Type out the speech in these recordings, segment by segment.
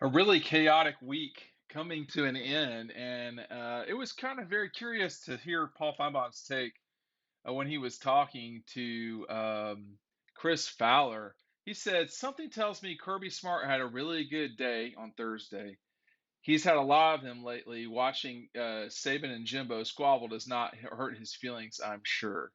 A really chaotic week coming to an end, and it was kind of very curious to hear Paul Finebaum's take when he was talking to Chris Fowler. He said, "Something tells me Kirby Smart had a really good day on Thursday. He's had a lot of them lately. Watching Saban and Jimbo squabble does not hurt his feelings, I'm sure."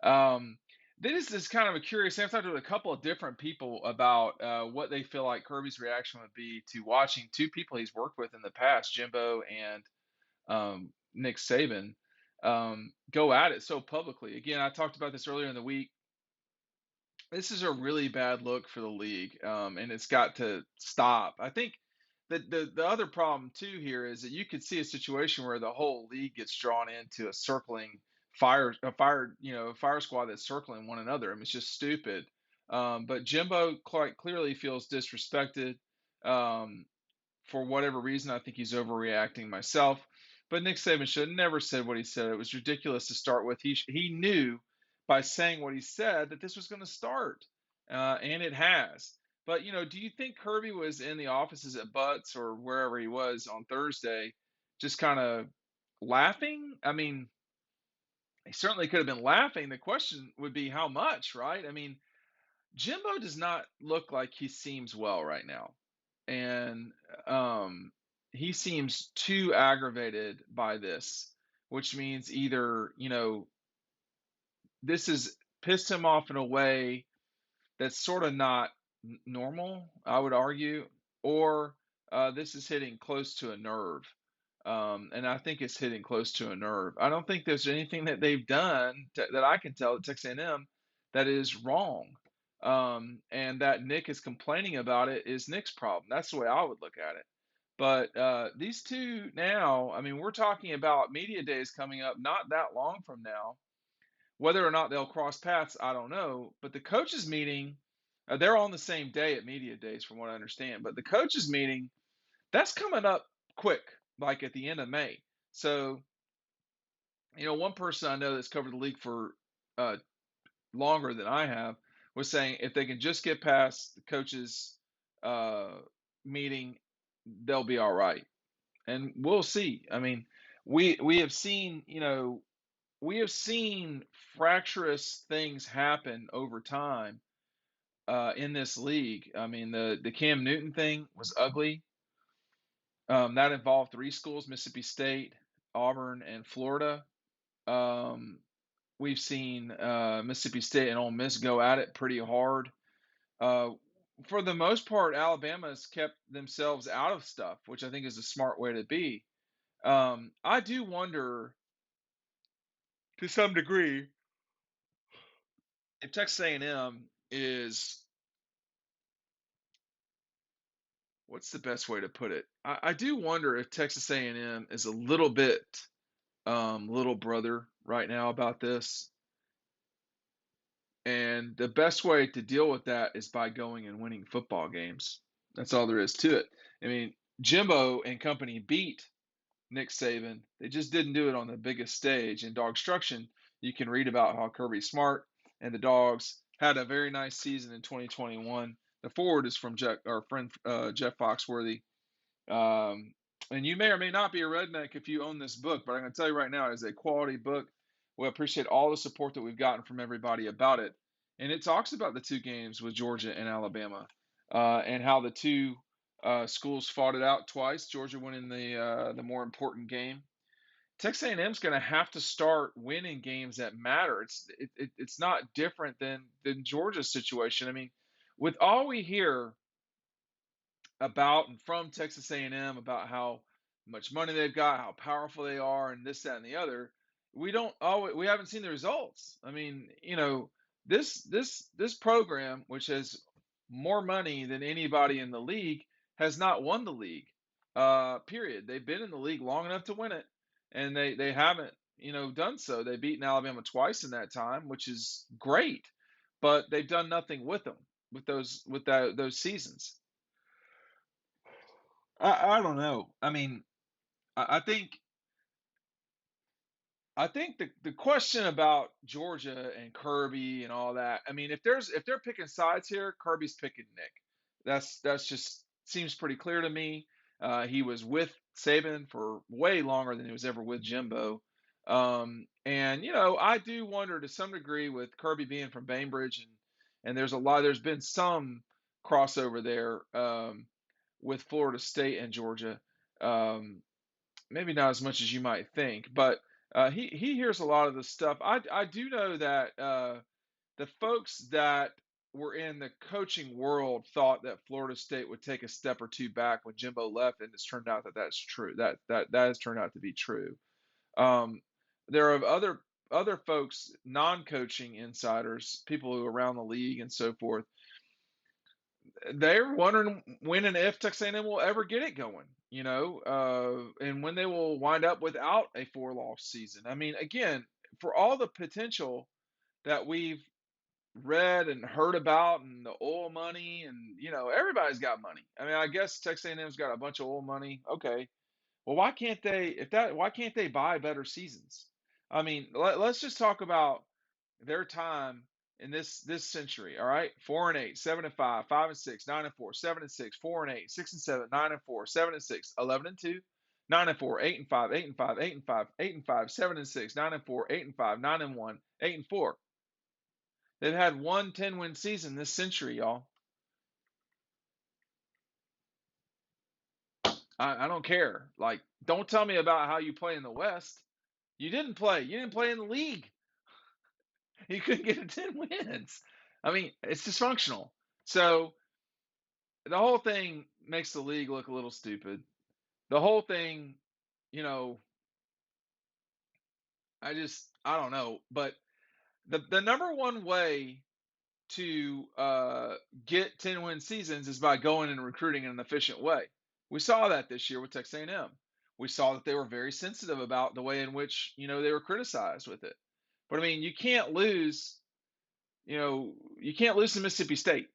Um, this is kind of a curious. I've talked to a couple of different people about what they feel like Kirby's reaction would be to watching two people he's worked with in the past, Jimbo and Nick Saban, go at it so publicly. Again, I talked about this earlier in the week. This is a really bad look for the league, and it's got to stop. I think that the other problem too here is that you could see a situation where the whole league gets drawn into a circling fire squad that's circling one another. I mean, it's just stupid. But Jimbo quite clearly feels disrespected um, for whatever reason. I think he's overreacting myself. But Nick Saban should have never said what he said. It was ridiculous to start with. He knew by saying what he said that this was going to start, and it has. But do you think Kirby was in the offices at Butts or wherever he was on Thursday, just kind of laughing? I mean, he certainly could have been laughing. The question would be how much, right? I mean, Jimbo does not look like he seems well right now, and um, he seems too aggravated by this, which means either this has pissed him off in a way that's sort of not normal, I would argue, or this is hitting close to a nerve. And I think it's hitting close to a nerve. I don't think there's anything that they've done that I can tell at Texas A&M that is wrong. And that Nick is complaining about it is Nick's problem. That's the way I would look at it. But these two now, I mean, we're talking about media days coming up not that long from now. Whether or not they'll cross paths, I don't know. But the coaches' meeting, they're on the same day at media days, from what I understand. But the coaches' meeting, that's coming up quick, like at the end of May. So, one person I know that's covered the league for uh, longer than I have was saying if they can just get past the coaches' uh, meeting, they'll be all right. And we'll see. I mean, we have seen, we have seen fractious things happen over time in this league. I mean, the Cam Newton thing was ugly. That involved three schools: Mississippi State, Auburn, and Florida. Um, we've seen Mississippi State and Ole Miss go at it pretty hard. Uh, for the most part, Alabama has kept themselves out of stuff, which I think is a smart way to be. I do wonder, to some degree, if Texas A&M is, what's the best way to put it? I do wonder if Texas A&M is a little bit little brother right now about this. And the best way to deal with that is by going and winning football games. That's all there is to it. I mean, Jimbo and company beat Nick Saban. They just didn't do it on the biggest stage. In DAWGSTRUCTION, you can read about how Kirby Smart and the Dogs had a very nice season in 2021. The forward is from our friend Jeff Foxworthy. Um, and you may or may not be a redneck if you own this book, but I'm going to tell you right now, it is a quality book. We appreciate all the support that we've gotten from everybody about it. And it talks about the two games with Georgia and Alabama, and how the two schools fought it out twice. Georgia winning the more important game. Texas A&M is going to have to start winning games that matter. It's not different than Georgia's situation. I mean, with all we hear about and from Texas A&M about how much money they've got, how powerful they are, and this, that, and the other. We haven't seen the results. I mean, this program, which has more money than anybody in the league, has not won the league. Period. They've been in the league long enough to win it, and they haven't done so. They've beaten Alabama twice in that time, which is great, but they've done nothing with them those seasons. I don't know. I mean, I, I think I think the question about Georgia and Kirby and all that. I mean, if they're picking sides here, Kirby's picking Nick. That's just seems pretty clear to me. He was with Saban for way longer than he was ever with Jimbo. And I do wonder to some degree with Kirby being from Bainbridge, and there's been some crossover there with Florida State and Georgia. Um, Maybe not as much as you might think, but he hears a lot of the stuff. I do know that the folks that were in the coaching world thought that Florida State would take a step or two back when Jimbo left, and it's turned out that that's true. That has turned out to be true. Um, there are other folks, non-coaching insiders, people who are around the league and so forth. They're wondering when and if Texas A&M will ever get it going, and when they will wind up without a four-loss season. I mean, again, for all the potential that we've read and heard about, and the oil money, and everybody's got money. I mean, I guess Texas A&M's got a bunch of oil money. Okay, well, why can't they buy better seasons? I mean, let's just talk about their time in this century. All right, 4-8, 7-5, 5-6, 9-4, 7-6, 4-8, 6-7, 9-4, 7-6, 11-2, 9-4, 8-5, 8-5, 8-5, 8-5, 7-6, 9-4, 8-5, 9-1, 8-4. They've had one 10-win season this century, y'all. I don't care. Like, don't tell me about how you play in the West. You didn't play. You didn't play in the league. You couldn't get to 10 wins. I mean, it's dysfunctional. So the whole thing makes the league look a little stupid. The whole thing, you know, I don't know. But the number one way to get 10-win seasons is by going and recruiting in an efficient way. We saw that this year with Texas A&M. We saw that they were very sensitive about the way in which they were criticized with it. But I mean, you can't lose. You can't lose to Mississippi State,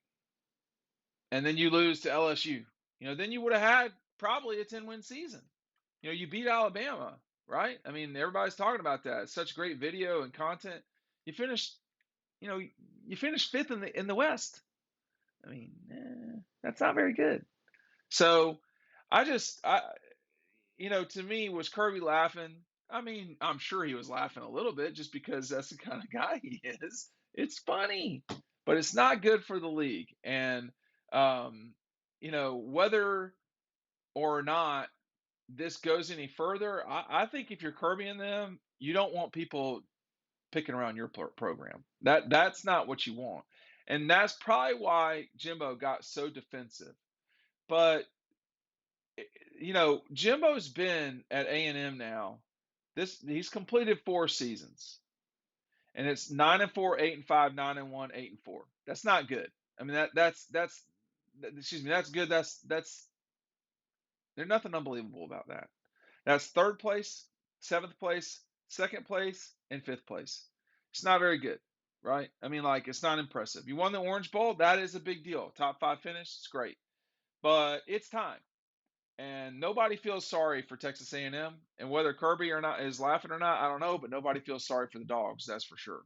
and then you lose to LSU. Then you would have had probably a 10-win season. You beat Alabama, right? I mean, everybody's talking about that. It's such great video and content. You finished, you finished fifth in the West. I mean, that's not very good. So, I, to me, was Kirby laughing? I mean, I'm sure he was laughing a little bit just because that's the kind of guy he is. It's funny, but it's not good for the league. And, whether or not this goes any further, I think if you're Kirby and them, you don't want people picking around your program. That's not what you want. And that's probably why Jimbo got so defensive. But Jimbo's been at A&M now. He's completed 4 seasons, and it's 9-4, 8-5, 9-1, 8-4. That's not good. I mean that's excuse me. That's good. That's there's nothing unbelievable about that. That's third place, seventh place, second place, and fifth place. It's not very good, right? I mean, like, it's not impressive. You won the Orange Bowl. That is a big deal. Top 5 finish. It's great, but it's time. And nobody feels sorry for Texas A&M. And whether Kirby or not is laughing or not, I don't know. But nobody feels sorry for the Dogs. That's for sure.